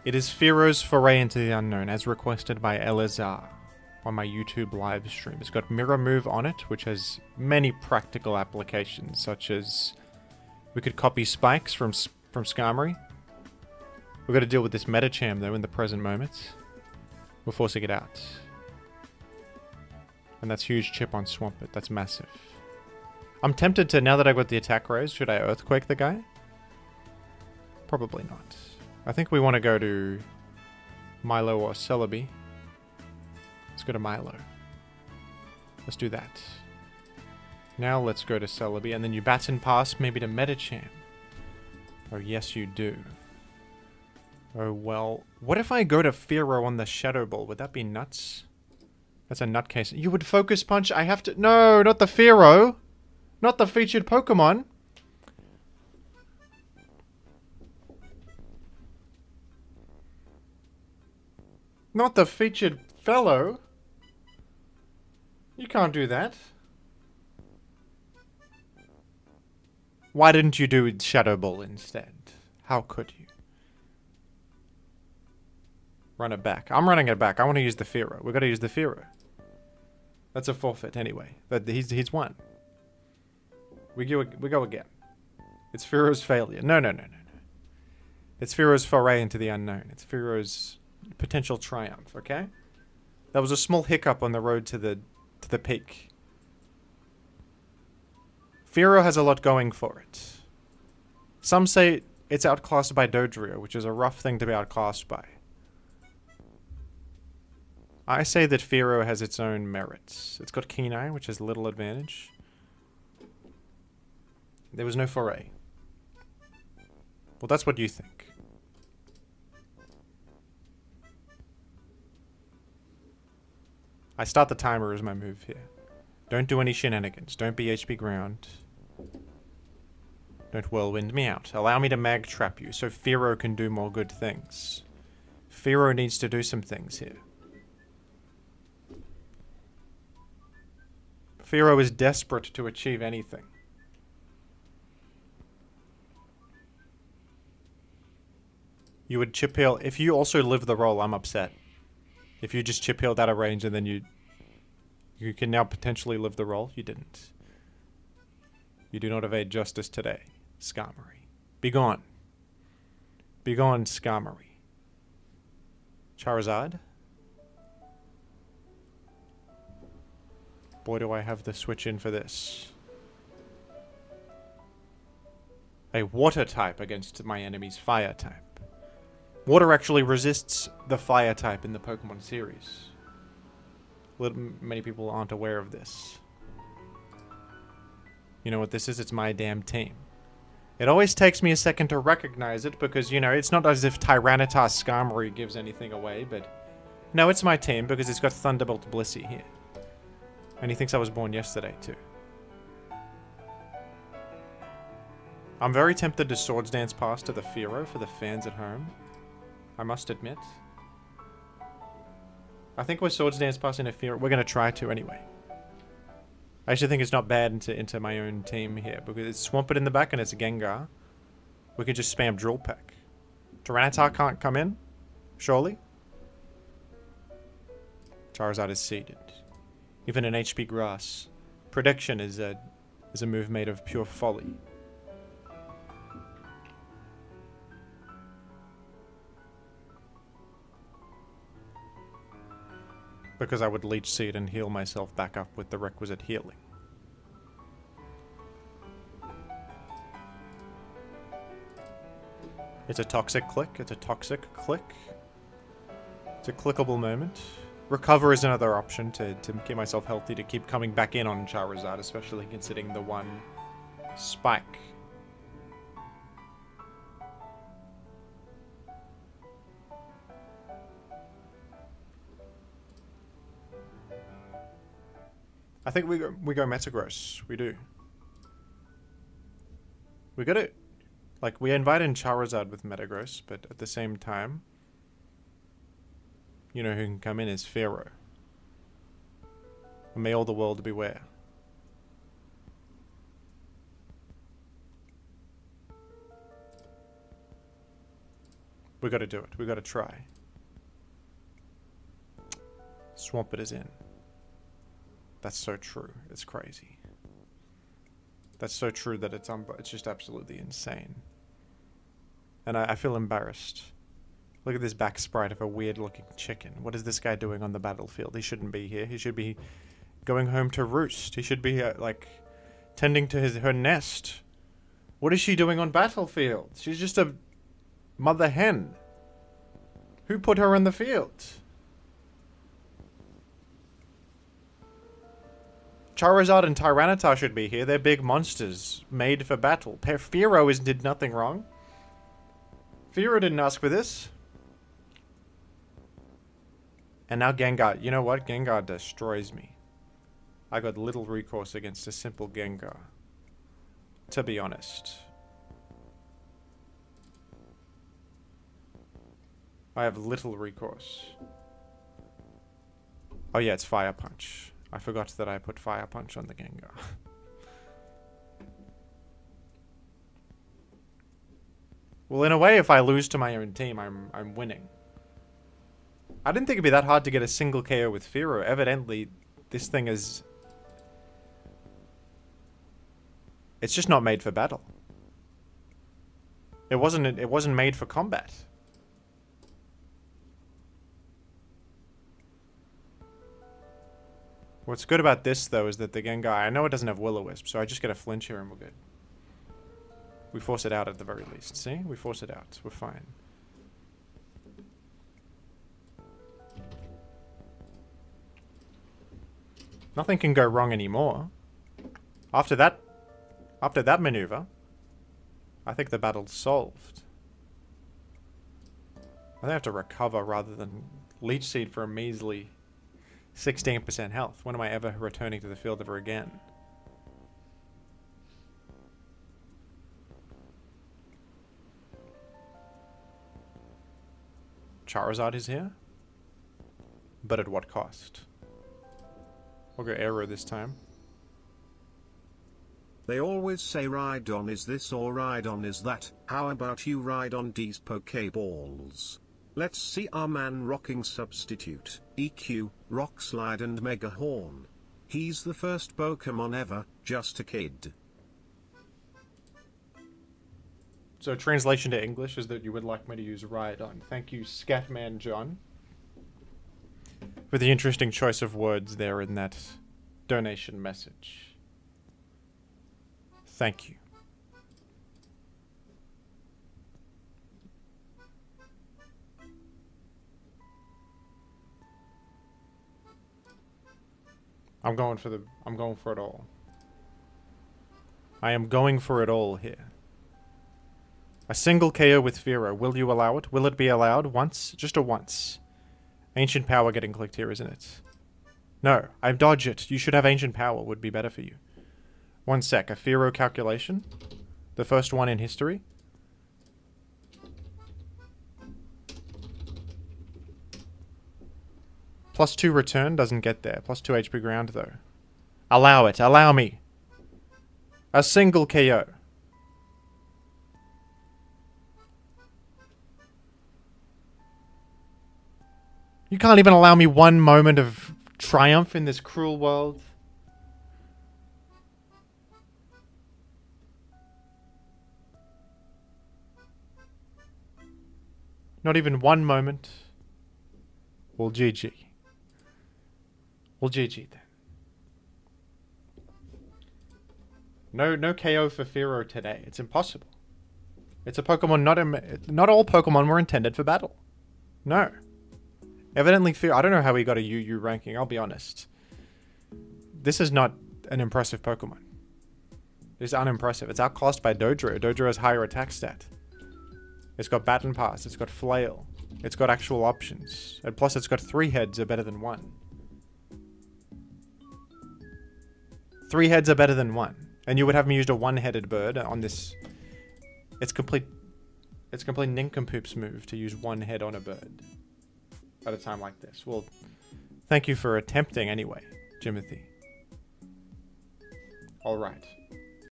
It is Fearow's foray into the unknown, as requested by Elazar on my YouTube live stream. It's got Mirror Move on it, which has many practical applications, such as we could copy spikes from Skarmory. We've got to deal with this Metacham, though, in the present moment. We're forcing it out. And that's huge chip on Swampert. That's massive. I'm tempted to, now that I've got the attack raised, should I Earthquake the guy? Probably not. I think we want to go to Milo or Celebi. Let's go to Milo. Let's do that. Now let's go to Celebi, and then you baton pass maybe to Metacham. Oh, yes you do. Oh, well. What if I go to Fearow on the Shadow Ball? Would that be nuts? That's a nutcase. You would Focus Punch? I have to... No, not the Fearow! Not the featured Pokemon! Not the featured fellow! You can't do that. Why didn't you do Shadow Ball instead? How could you? Run it back. I'm running it back. I want to use the Fearow. We've got to use the Fearow. That's a forfeit anyway. But he's won. We go again. It's Fearow's failure. No. It's Fearow's foray into the unknown. It's Fearow's potential triumph, okay? That was a small hiccup on the road to the peak. Fearow has a lot going for it. Some say it's outclassed by Dodrio, which is a rough thing to be outclassed by. I say that Fearow has its own merits. It's got Keen Eye, which has little advantage. There was no foray. Well, that's what you think. I start the timer as my move here. Don't do any shenanigans. Don't be HP ground. Don't whirlwind me out. Allow me to mag trap you so Fearow can do more good things. Fearow needs to do some things here. Fearow is desperate to achieve anything. You would chip heal. If you also live the roll, I'm upset. If you just chip healed out of range and then you can now potentially live the roll, you didn't. You do not evade justice today, Skarmory. Be gone. Be gone, Skarmory. Charizard. Boy, do I have the switch in for this. A water type against my enemy's fire type. Water actually resists the fire type in the Pokemon series. Many people aren't aware of this. You know what this is? It's my damn team. It always takes me a second to recognize it because, you know, it's not as if Tyranitar Skarmory gives anything away, but... No, it's my team because it's got Thunderbolt Blissey here. And he thinks I was born yesterday, too. I'm very tempted to Swords Dance pass to the Fearow for the fans at home. I must admit. I think we're Swords Dance passing a Fearow. We're going to try to anyway. I actually think it's not bad into my own team here because it's Swampert in the back and it's a Gengar. We can just spam Drill Peck. Tyranitar can't come in, surely. Charizard is seeded. Even an HP Grass. Prediction is a move made of pure folly. Because I would Leech Seed and heal myself back up with the requisite healing. It's a toxic click. It's a toxic click. It's a clickable moment. Recover is another option to keep myself healthy, to keep coming back in on Charizard, especially considering the one spike. I think we go Metagross. We do. We got it. Like, we invite in Charizard with Metagross, but at the same time, you know who can come in is Fearow. And may all the world beware. We gotta do it. We gotta try. Swampert is in. That's so true. It's crazy. That's so true that it's just absolutely insane. And I feel embarrassed. Look at this back sprite of a weird looking chicken. What is this guy doing on the battlefield? He shouldn't be here. He should be going home to roost. He should be like tending to her nest. What is she doing on battlefield? She's just a mother hen. Who put her in the field? Charizard and Tyranitar should be here. They're big monsters made for battle. Fearow did nothing wrong. Fearow didn't ask for this. And now Gengar. You know what? Gengar destroys me. I got little recourse against a simple Gengar. To be honest. I have little recourse. Oh yeah, it's Fire Punch. I forgot that I put Fire Punch on the Gengar. Well, in a way, if I lose to my own team, I'm winning. I didn't think it'd be that hard to get a single KO with Fearow. Evidently, this thing is... It's just not made for battle. It wasn't made for combat. What's good about this, though, is that the Gengar... I know it doesn't have Will-O-Wisp, so I just get a flinch here and we're good. We force it out at the very least. See? We force it out. We're fine. Nothing can go wrong anymore. After that maneuver, I think the battle's solved. I think I have to recover rather than Leech Seed for a measly 16% health. When am I ever returning to the field ever again? Charizard is here? But at what cost? We'll go Aero this time. They always say Rhydon is this or Rhydon is that. How about you Rhydon D's Pokeballs? Let's see our man rocking substitute, EQ, Rock Slide and Mega Horn. He's the first Pokemon ever, just a kid. So translation to English is that you would like me to use Rhydon. Thank you, Scatman John, for the interesting choice of words there in that donation message. Thank you. I'm going for it all. I am going for it all here. A single KO with Fearow. Will you allow it? Will it be allowed once? Just a once. Ancient Power getting clicked here, isn't it? No, I dodge it. You should have Ancient Power. Would be better for you. One sec. A Fearow calculation. The first one in history. +2 return doesn't get there. +2 HP ground though. Allow it. Allow me. A single KO. You can't even allow me one moment of triumph in this cruel world. Not even one moment. Well, GG. Well, GG then. No KO for Fearow today. It's impossible. It's a Pokemon not all Pokemon were intended for battle. No. Evidently, I don't know how he got a UU ranking, I'll be honest. This is not an impressive Pokemon. It's unimpressive. It's outclassed by Dodrio. Dodrio has higher attack stat. It's got Baton Pass. It's got Flail. It's got actual options. And plus it's got 3 heads are better than 1. 3 heads are better than 1. And you would have me used a 1-headed bird on this. It's complete nincompoop's move to use 1 head on a bird. At a time like this. Well, thank you for attempting anyway, Jimothy. Alright.